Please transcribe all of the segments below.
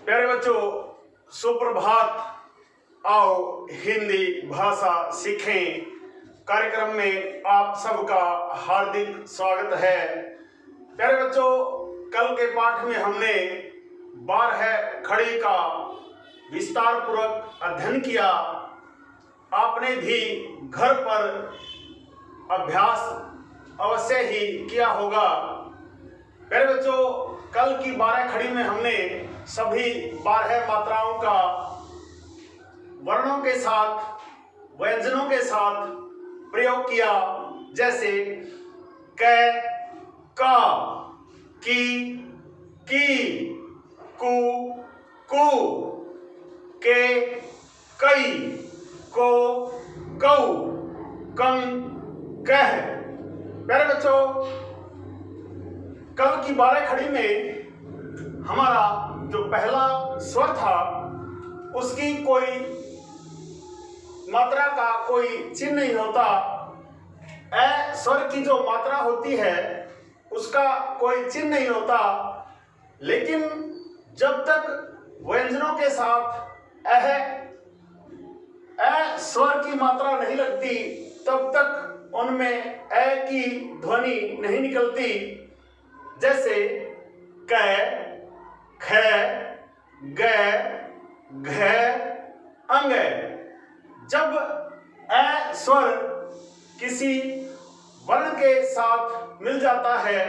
प्यारे बच्चों, सुप्रभात। आओ हिंदी भाषा सीखें कार्यक्रम में आप सबका हार्दिक स्वागत है। प्यारे बच्चों, कल के पाठ में हमने 12 खड़ी का विस्तार पूर्वक अध्ययन किया। आपने भी घर पर अभ्यास अवश्य ही किया होगा। प्यारे बच्चों, कल की 12 खड़ी में हमने सभी 12 मात्राओं का वर्णों के साथ व्यंजनों के साथ प्रयोग किया, जैसे क, का, की, कु, कु, के, कई, को, कौ, कं, कह। प्यारे बच्चों, कल की 12 खड़ी में हमारा जो पहला स्वर था उसकी कोई मात्रा का कोई चिन्ह नहीं होता। ए स्वर की जो मात्रा होती है उसका कोई चिन्ह नहीं होता, लेकिन जब तक व्यंजनों के साथ ए स्वर की मात्रा नहीं लगती तब तक उनमें ए की ध्वनि नहीं निकलती। जैसे क, ख, ग, घ, अंग। जब ए स्वर किसी वर्ण के साथ मिल जाता है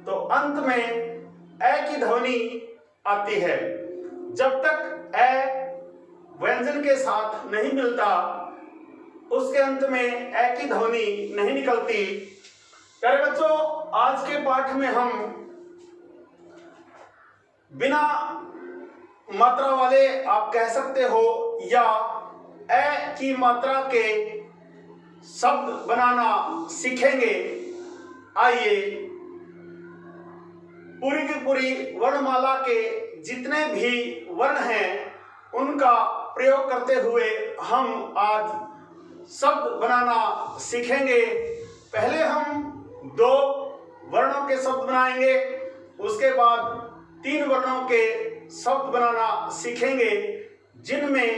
तो अंत में ए की ध्वनि आती है। जब तक ए व्यंजन के साथ नहीं मिलता उसके अंत में ए की ध्वनि नहीं निकलती। प्यारे बच्चों, आज के पाठ में हम बिना मात्रा वाले आप कह सकते हो या ए की मात्रा के शब्द बनाना सीखेंगे। आइए पूरी की पूरी वर्णमाला के जितने भी वर्ण हैं उनका प्रयोग करते हुए हम आज शब्द बनाना सीखेंगे। पहले हम 2 वर्णों के शब्द बनाएंगे, उसके बाद 3 वर्णों के शब्द बनाना सीखेंगे जिनमें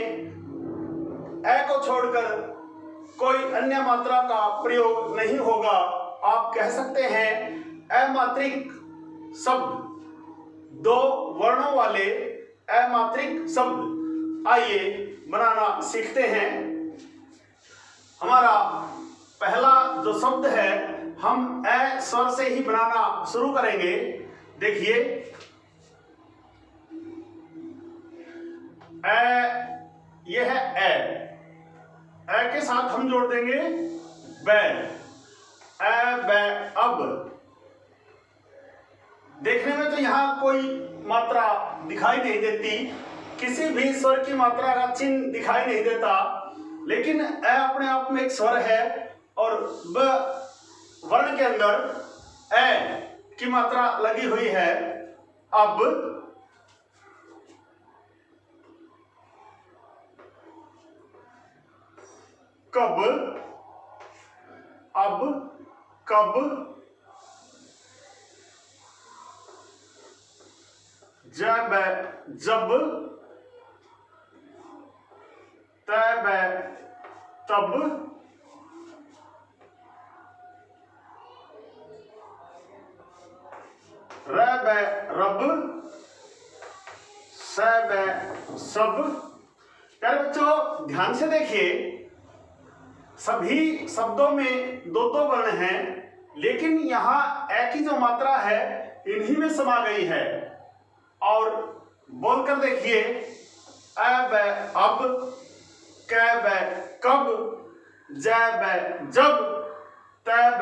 ए को छोड़कर कोई अन्य मात्रा का प्रयोग नहीं होगा। आप कह सकते हैं अमात्रिक शब्द, 2 वर्णों वाले अमात्रिक शब्द। आइए बनाना सीखते हैं। हमारा पहला जो शब्द है हम ए स्वर से ही बनाना शुरू करेंगे। देखिए, यह है ए के साथ हम जोड़ देंगे बै, अब। देखने में तो यहाँ कोई मात्रा दिखाई नहीं देती, किसी भी स्वर की मात्रा का चिन्ह दिखाई नहीं देता, लेकिन ए अपने आप में एक स्वर है और ब वर्ण के अंदर ए की मात्रा लगी हुई है। अब, कब, अब, कब, जब, जब, तब, तब, रब, रब, सब, सब। प्यारे बच्चों, ध्यान से देखिए, सभी शब्दों में 2 वर्ण हैं, लेकिन यहाँ ए की जो मात्रा है इन्हीं में समा गई है। और बोलकर देखिए, अब, अब, कब, कब, जब, जब, तब,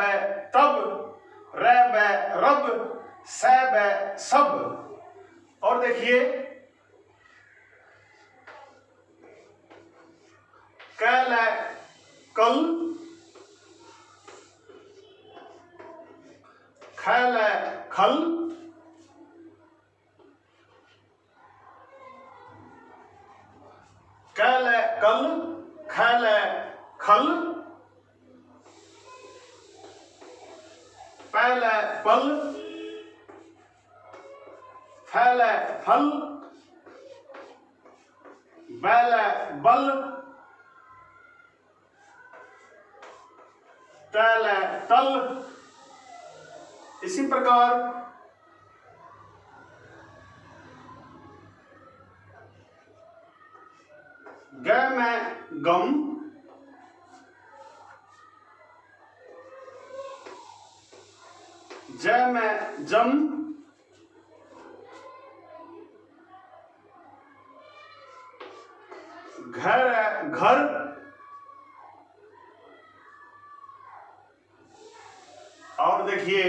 तब, रब, रब, सब, सब। और देखिए, कल, कल, खल, खल, कल, कल, खल, खल, पल, पल, फल, फल, बैल बल, तैल तल। इसी प्रकार ग में गम, ज में जम, घर घर, और देखिए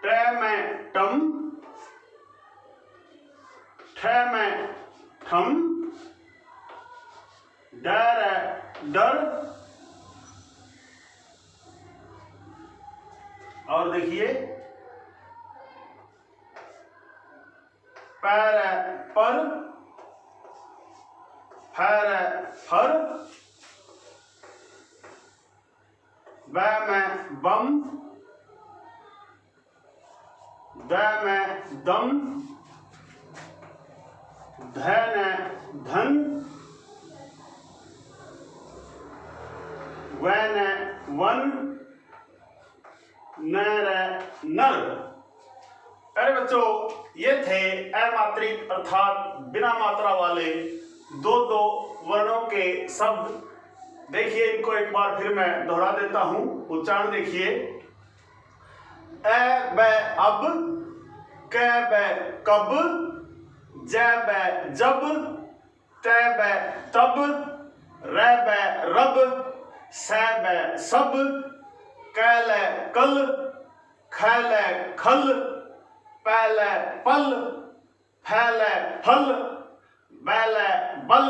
ट में टम, ठ में ठम, डर डर, और देखिए पैर पर, फर फर, ब में बम, द में दम, धन धन, वन वन, नर नर। अरे बच्चों, ये थे अमात्रिक अर्थात बिना मात्रा वाले दो दो वर्णों के शब्द। देखिए इनको एक बार फिर मैं दोहरा देता हूं, उच्चारण देखिए। अ ब अब, क ब कब, ज ब जब, त ब तब, र ब रब, स ब सब, कैल कल, खैल खल, पैल पल, फैल फल, बैल बल,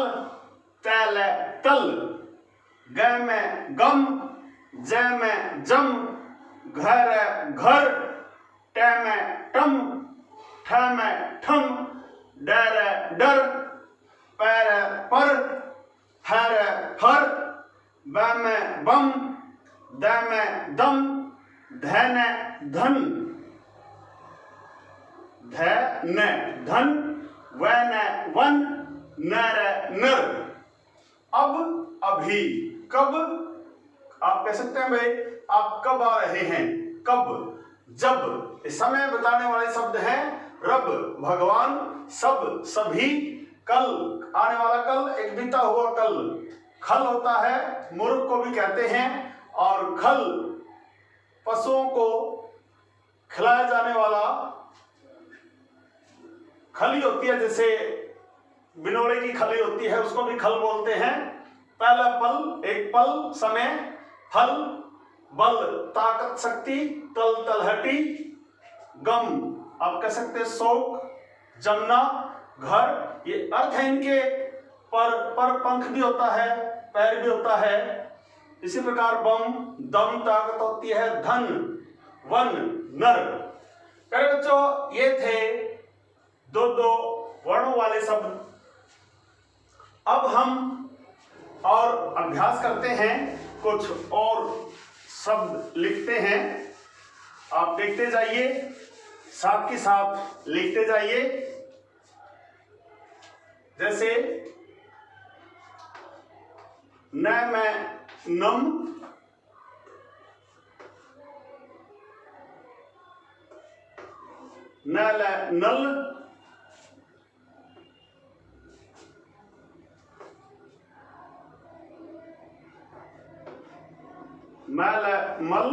तैल तल, ग में गम, ज में जम, घर घर, ट में टम, ठ में ठम, डर डर, पैर पर, फर फर, ब में बम, द में दम, धन धन, धन धन, वन वन, नर नर। अब अभी कब, आप कह सकते हैं भाई आप कब आ रहे हैं, कब, जब, समय बताने वाले शब्द हैं। रब भगवान, सब सभी, कल आने वाला कल, एक बीता हुआ कल। खल होता है, मूर्ख को भी कहते हैं, और खल पशुओं को खिलाया जाने वाला खली होती है, जैसे बिनोड़े की खली होती है, उसको भी खल बोलते हैं। पहला पल, एक पल, समय, फल, बल, ताकत, शक्ति, तल, तलहटी, गम आप कह सकते हैं शोक, जमना, घर। ये अर्थ है इनके। पर पंख भी होता है, पैर भी होता है। इसी प्रकार बम, दम, ताकत होती है, धन, वन, नर। प्यारे बच्चों, ये थे दो दो वर्णों वाले शब्द। अब हम और अभ्यास करते हैं, कुछ और शब्द लिखते हैं। आप देखते जाइए, साथ के साथ लिखते जाइए। जैसे न में नम, नल नल, मैल मल,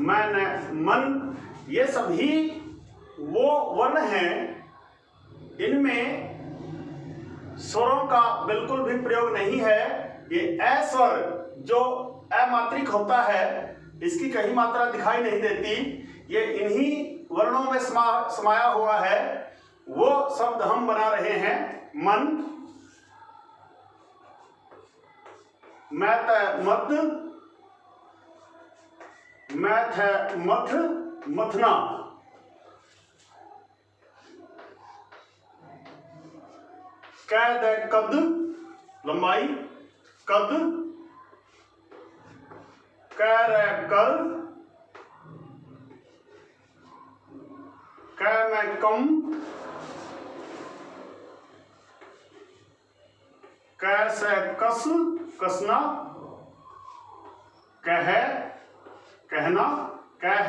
मन मन। ये सभी वो वर्ण हैं, इनमें स्वरों का बिल्कुल भी प्रयोग नहीं है। ये अ स्वर जो अमात्रिक होता है, इसकी कहीं मात्रा दिखाई नहीं देती। ये इन्हीं वर्णों में समाया हुआ है। वो शब्द हम बना रहे हैं। मन, मैथ मत, मैथ मथ, मथना। कैद कद, लंबाई, कद, कर कर, क में कम, क से कस, कसना, कह, कहना, कह,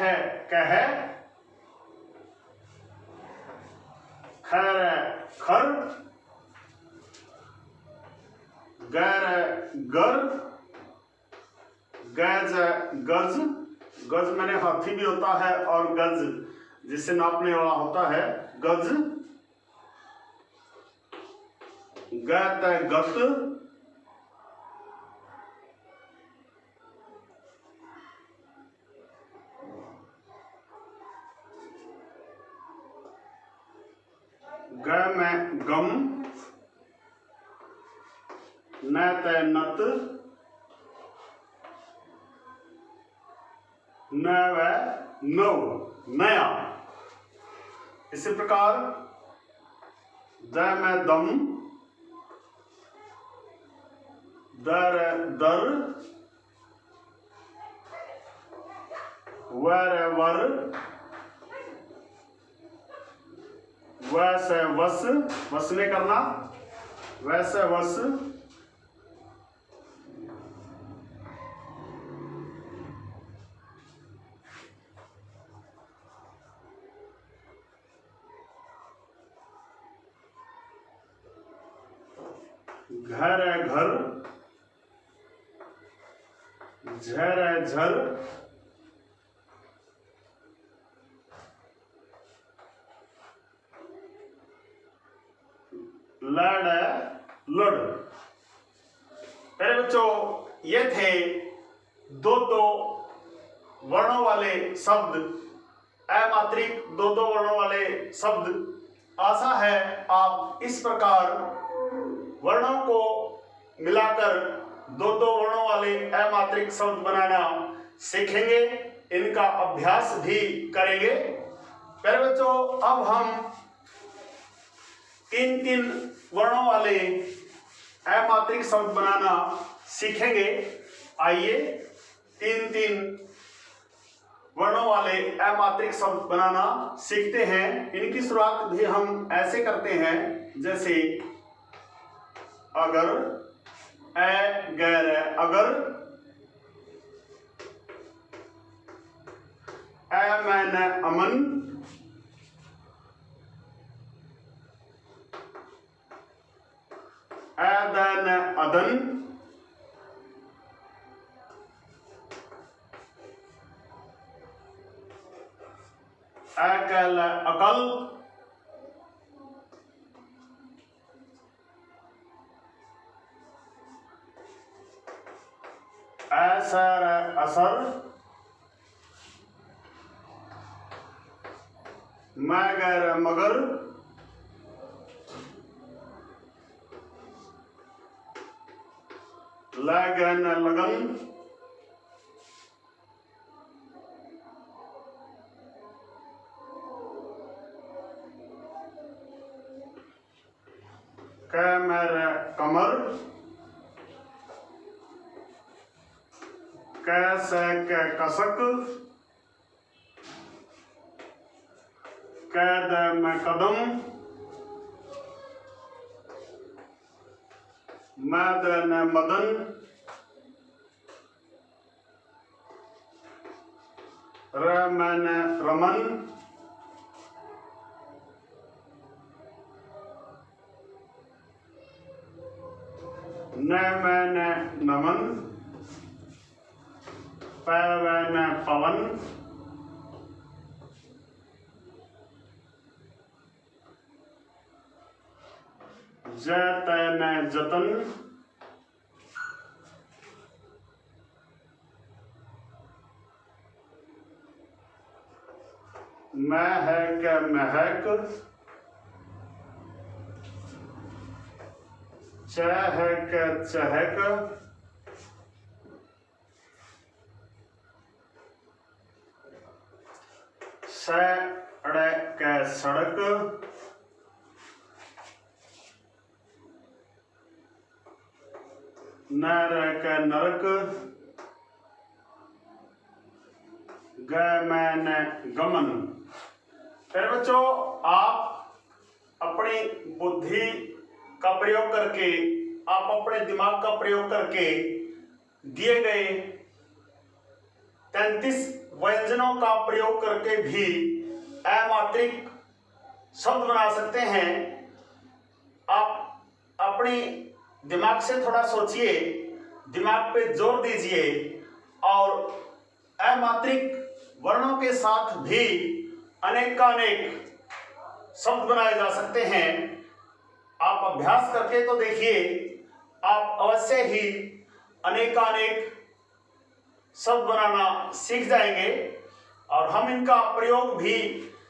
कह, खैर, खर, गैर, गर, गज, गज, गज मैंने हाथी भी होता है और गज जिससे नापने वाला होता है, गज, गत, गत, ग में गम, नत, नत, नव, नव, नया। इसी प्रकार द में दम, दर, दर, वर, वर, वैसे वस, वस में करना, वैसे वस, घर, घर, झर, झर, लड़, लड़। पहले बच्चों ये थे दो वर्णों वाले शब्द, अमात्रिक दो वर्णों वाले शब्द। आशा है आप इस प्रकार वर्णों को मिलाकर दो वर्णों वाले अमात्रिक शब्द बनाना सीखेंगे, इनका अभ्यास भी करेंगे। पहले बच्चों अब हम तीन वर्णों वाले अमात्रिक शब्द बनाना सीखेंगे। आइए तीन वर्णों वाले अमात्रिक शब्द बनाना सीखते हैं। इनकी शुरुआत भी हम ऐसे करते हैं जैसे अगर, गैर, अगर, मैन, अमन, अदन, अदन, अकल, अकल, असर, असर, मगर, मगर, लगन, लगन, कमर, कमर, कसक, कसक, कदम, कदम, मदन, मदन, रमन, रमन, नमन, नमन, पवन, पवन, जतन, जतन, महक, महक, चहक, चहक, सड़क, सड़क, नरक, नरक, गमन, गमन। फिर बच्चों आप अपनी बुद्धि का प्रयोग करके, आप अपने दिमाग का प्रयोग करके दिए गए 33 व्यंजनों का प्रयोग करके भी अमात्रिक शब्द बना सकते हैं। आप अपनी दिमाग से थोड़ा सोचिए, दिमाग पे जोर दीजिए और अमात्रिक वर्णों के साथ भी अनेकानेक शब्द बनाए जा सकते हैं। आप अभ्यास करके तो देखिए, आप अवश्य ही अनेकानेक शब्द बनाना सीख जाएंगे और हम इनका प्रयोग भी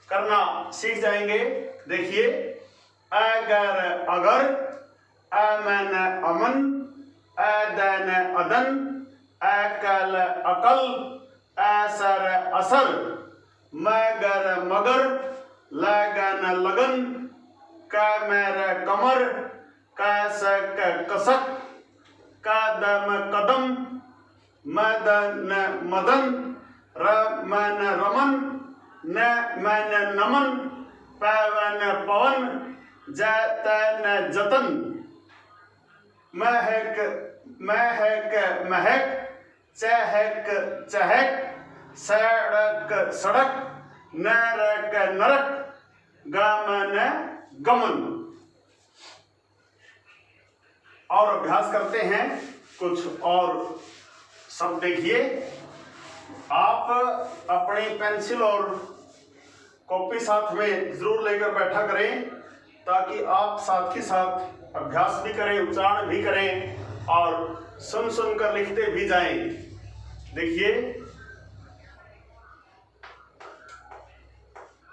करना सीख जाएंगे। देखिए, अगर, अगर, अमन, अमन, अदन, अदन, अकल, अकल, असर, असर, मगर, मगर, लगन, लगन, कमर, कमर, कसक, कसक, कदम, कदम, मदन, मदन, रमन, रमन, नमन, नमन, पवन, पवन, जतन, जतन, महक, महक, महक, चहक, चहक, सड़क, सड़क, नरक, नरक, गमन, गमन। और अभ्यास करते हैं कुछ और शब्द। देखिए, आप अपनी पेंसिल और कॉपी साथ में जरूर लेकर बैठा करें ताकि आप साथ ही साथ अभ्यास भी करें, उच्चारण भी करें और सुन सुनकर लिखते भी जाएं। देखिए,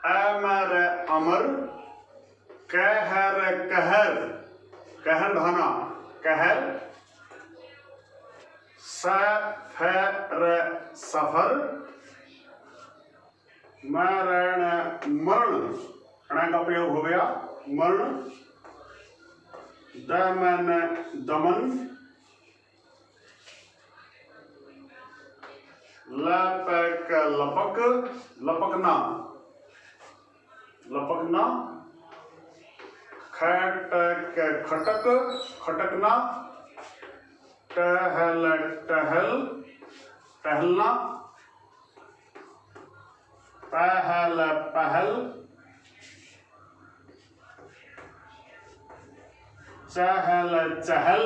अमर, अमर, कहर, कहर, कहर धाना, कहर, सफर, सफर, मरण, मरण, ण का प्रयोग हो गया, मरण, दमन, दमन, लपक, लपक, लपकना, लपकना, खटक, खटक, खटकना, टहल, टहल, टहलना, पहल, पहल, चहल, चहल,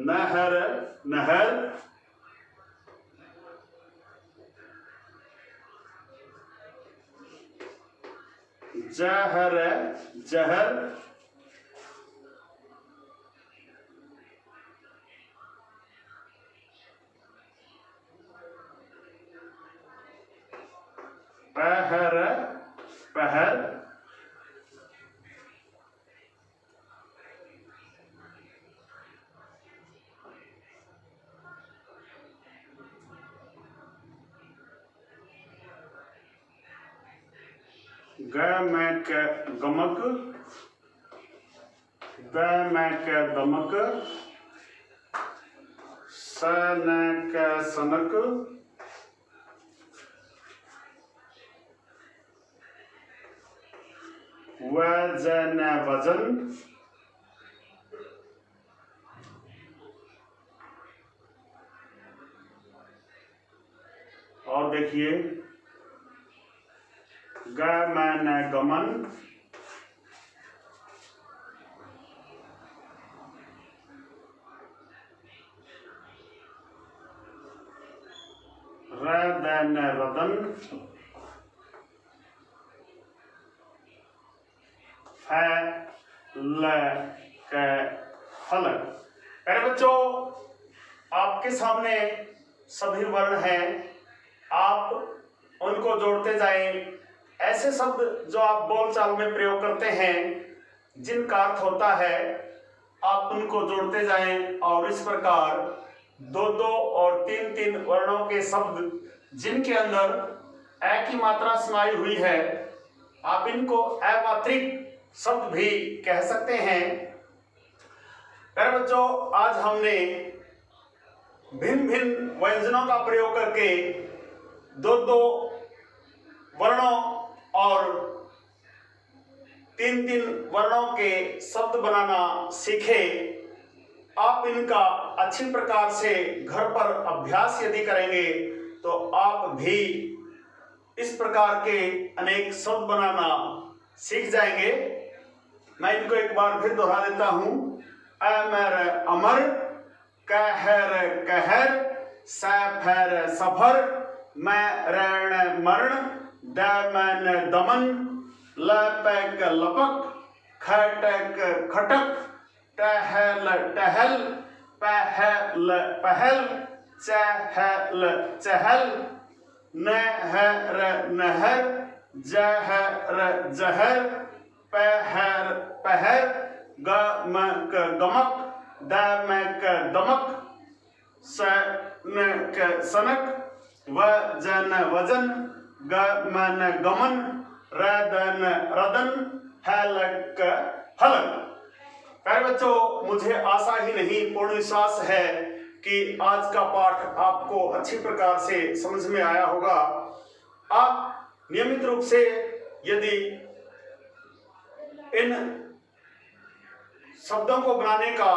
नहर, नहर, जहर, जहर, पहर, पहर, गमक, गमक, दमक, दमक, सनक, सनक, वजन, वजन, और देखिए, गमन, गमन, रदन, रदन, फलक, फलक। अरे बच्चों, आपके सामने सभी वर्ण हैं, आप उनको जोड़ते जाएं। ऐसे शब्द जो आप बोलचाल में प्रयोग करते हैं, जिनका अर्थ होता है, आप उनको जोड़ते जाएं और इस प्रकार 2-2 और 3-3 वर्णों के शब्द जिनके अंदर अ की मात्रा समाई हुई है, आप इनको अमात्रिक शब्द भी कह सकते हैं। प्यारे बच्चों, आज हमने भिन्न भिन्न व्यंजनों का प्रयोग करके 2 वर्णों और 3 वर्णों के शब्द बनाना सीखे। आप इनका अच्छी प्रकार से घर पर अभ्यास यदि करेंगे तो आप भी इस प्रकार के अनेक शब्द बनाना सीख जाएंगे। मैं इनको एक बार फिर दोहरा देता हूं। अमर अमर, कहर कहर, सफर सफर, मरण मरण, दमन दमन, लपक लपक, खटक खटक, टहल टहल, पहल पहल, चहल चहल, नहर नहर, जहर जहर, पहर पहर, गमक गमक, दमक दमक, सनक सनक, वजन वजन, गमन गमन, रदन रदन, हलक हलक। प्यारे बच्चों, मुझे आशा ही नहीं पूर्ण विश्वास है कि आज का पाठ आपको अच्छी प्रकार से समझ में आया होगा। आप नियमित रूप से यदि इन शब्दों को बनाने का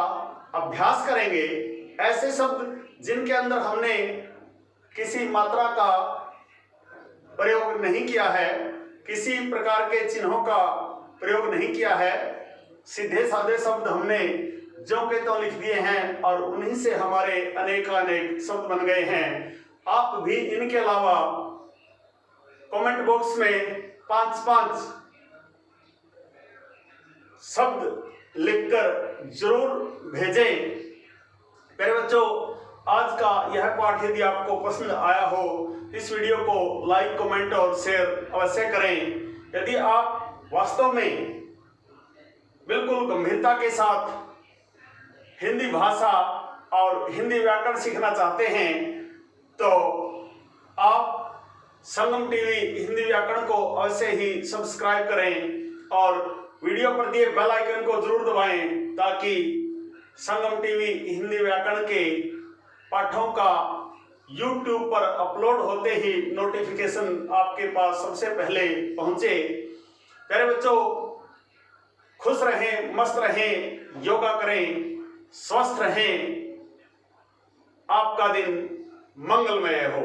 अभ्यास करेंगे, ऐसे शब्द जिनके अंदर हमने किसी मात्रा का प्रयोग नहीं किया है, किसी प्रकार के चिन्हों का प्रयोग नहीं किया है, सीधे साधे शब्द हमने जो के तो लिख दिए हैं और उन्हीं से हमारे अनेकानेक शब्द बन गए हैं। आप भी इनके अलावा कमेंट बॉक्स में 5-5 शब्द लिखकर जरूर भेजें। प्यारे बच्चों, आज का यह पाठ यदि आपको पसंद आया हो, इस वीडियो को लाइक, कमेंट और शेयर अवश्य करें। यदि आप वास्तव में बिल्कुल गंभीरता के साथ हिंदी भाषा और हिंदी व्याकरण सीखना चाहते हैं तो आप संगम टीवी हिंदी व्याकरण को अवश्य ही सब्सक्राइब करें और वीडियो पर दिए बेल आइकन को जरूर दबाएं ताकि संगम टीवी हिंदी व्याकरण के पाठों का YouTube पर अपलोड होते ही नोटिफिकेशन आपके पास सबसे पहले पहुंचे। प्यारे बच्चों, खुश रहें, मस्त रहें, योगा करें, स्वस्थ रहें। आपका दिन मंगलमय हो।